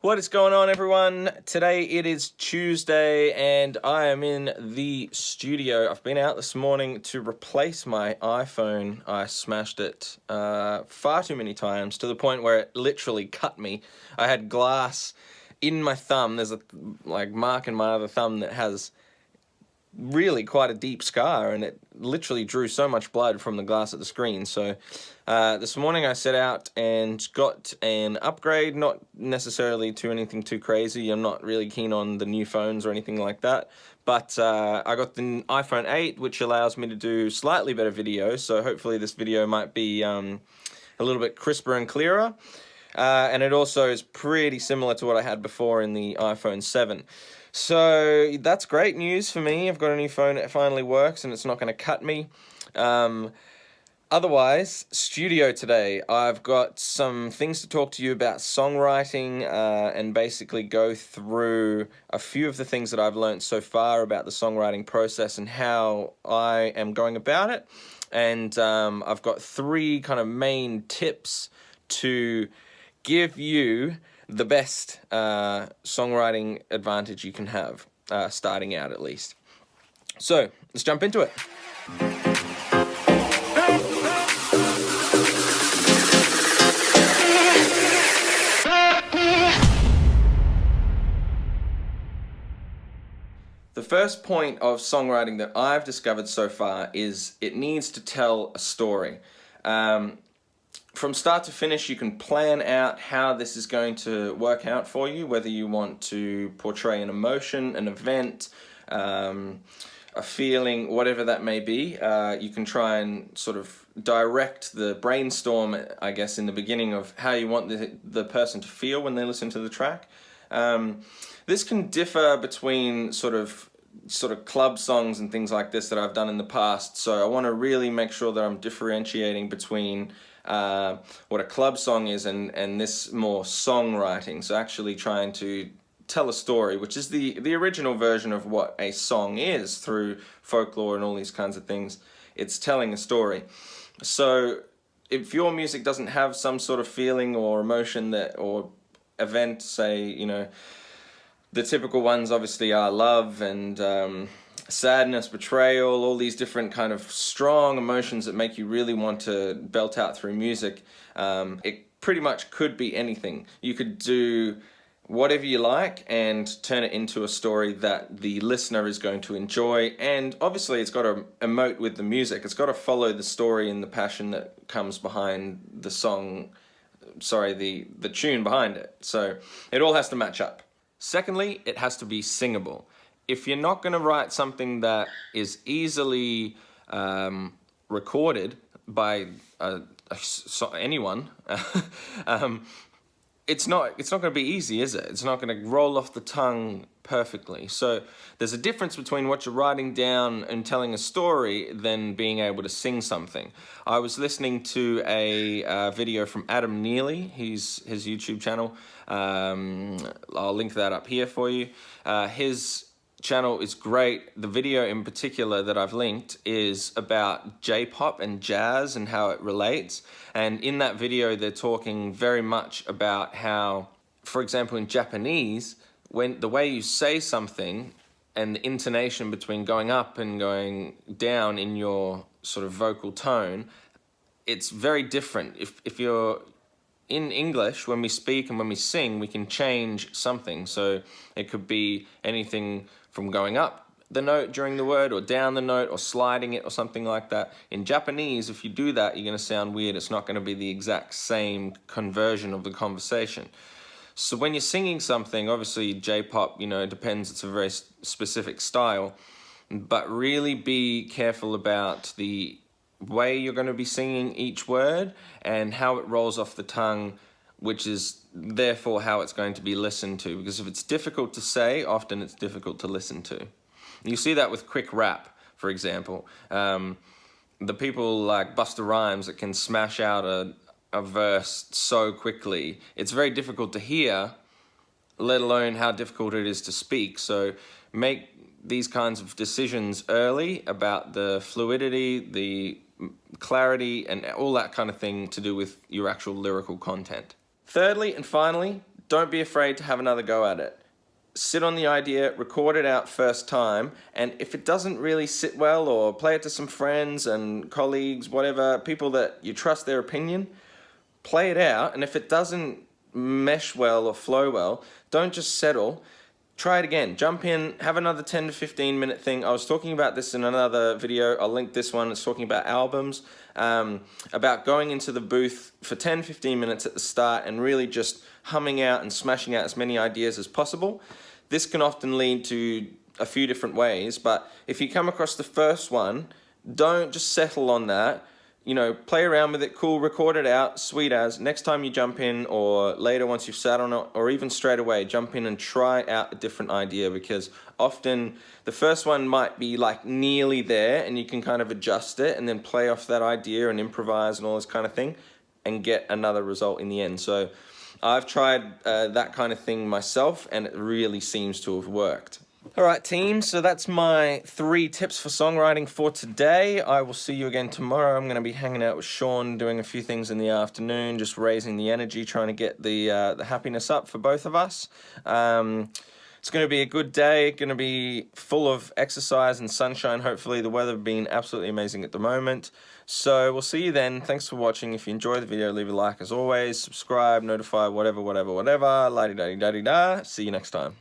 What is going on, everyone? Today it is Tuesday and I am in the studio. I've been out this morning to replace my iPhone. I smashed it far too many times to the point where it literally cut me. I had glass in my thumb. There's a mark in my other thumb that has really quite a deep scar, and it literally drew so much blood from the glass at the screen. So this morning I set out and got an upgrade, not necessarily to anything too crazy. I'm not really keen on the new phones or anything like that, but I got the iPhone 8, which allows me to do slightly better video, so hopefully this video might be a little bit crisper and clearer. And it also is pretty similar to what I had before in the iPhone 7. So that's great news for me. I've got a new phone that finally works and it's not going to cut me. Otherwise, studio today, I've got some things to talk to you about songwriting and basically go through a few of the things that I've learned so far about the songwriting process and how I am going about it. And I've got 3 kind of main tips to give you the best songwriting advantage you can have, starting out at least. So, let's jump into it. The first point of songwriting that I've discovered so far is it needs to tell a story. From start to finish, you can plan out how this is going to work out for you, whether you want to portray an emotion, an event, a feeling, whatever that may be. You can try and sort of direct the brainstorm, I guess, in the beginning of how you want the person to feel when they listen to the track. This can differ between sort of club songs and things like this that I've done in the past, so I want to really make sure that I'm differentiating between what a club song is and this more songwriting, so actually trying to tell a story, which is the original version of what a song is through folklore and all these kinds of things. It's telling a story. So if your music doesn't have some sort of feeling or emotion that or event, say, you know, the typical ones obviously are love and sadness, betrayal, all these different kind of strong emotions that make you really want to belt out through music. It pretty much could be anything. You could do whatever you like and turn it into a story that the listener is going to enjoy, and obviously it's got to emote with the music. It's got to follow the story and the passion that comes behind the song, the tune behind it. So it all has to match up. Secondly, it has to be singable. If you're not going to write something that is easily recorded by anyone, it's not going to be easy, is it? It's not going to roll off the tongue perfectly. So there's a difference between what you're writing down and telling a story than being able to sing something. I was listening to a video from Adam Neely, his YouTube channel. I'll link that up here for you. His channel is great. The video in particular that I've linked is about J-pop and jazz and how it relates. And in that video, they're talking very much about how, for example, in Japanese, when the way you say something and the intonation between going up and going down in your sort of vocal tone, it's very different. If you're in English, when we speak and when we sing, we can change something. So it could be anything from going up the note during the word or down the note or sliding it or something like that. In Japanese, if you do that, you're going to sound weird. It's not going to be the exact same conversion of the conversation. So when you're singing something, obviously J-pop, you know, it depends. It's a very specific style. But really be careful about the way you're going to be singing each word and how it rolls off the tongue, which is therefore how it's going to be listened to. Because if it's difficult to say, often it's difficult to listen to. You see that with quick rap, for example. The people like Busta Rhymes that can smash out a verse so quickly, it's very difficult to hear, let alone how difficult it is to speak. So make these kinds of decisions early about the fluidity, the clarity, and all that kind of thing to do with your actual lyrical content. Thirdly and finally, don't be afraid to have another go at it. Sit on the idea, record it out first time, and if it doesn't really sit well, or play it to some friends and colleagues, whatever, people that you trust their opinion, play it out, and if it doesn't mesh well or flow well, don't just settle. Try it again. Jump in, have another 10 to 15 minute thing. I was talking about this in another video. I'll link this one. It's talking about albums, about going into the booth for 10-15 minutes at the start and really just humming out and smashing out as many ideas as possible. This can often lead to a few different ways, but if you come across the first one, don't just settle on that. You know, play around with it, cool, record it out, sweet as. Next time you jump in, or later once you've sat on it, or even straight away, jump in and try out a different idea, because often the first one might be like nearly there and you can kind of adjust it and then play off that idea and improvise and all this kind of thing and get another result in the end. So I've tried that kind of thing myself, and it really seems to have worked. Alright team, so that's my 3 tips for songwriting for today. I will see you again tomorrow. I'm going to be hanging out with Sean, doing a few things in the afternoon, just raising the energy, trying to get the happiness up for both of us. It's going to be a good day, going to be full of exercise and sunshine, hopefully. The weather being absolutely amazing at the moment. So we'll see you then. Thanks for watching. If you enjoyed the video, leave a like as always, subscribe, notify, whatever, la-di-da-di-da-di-da. See you next time.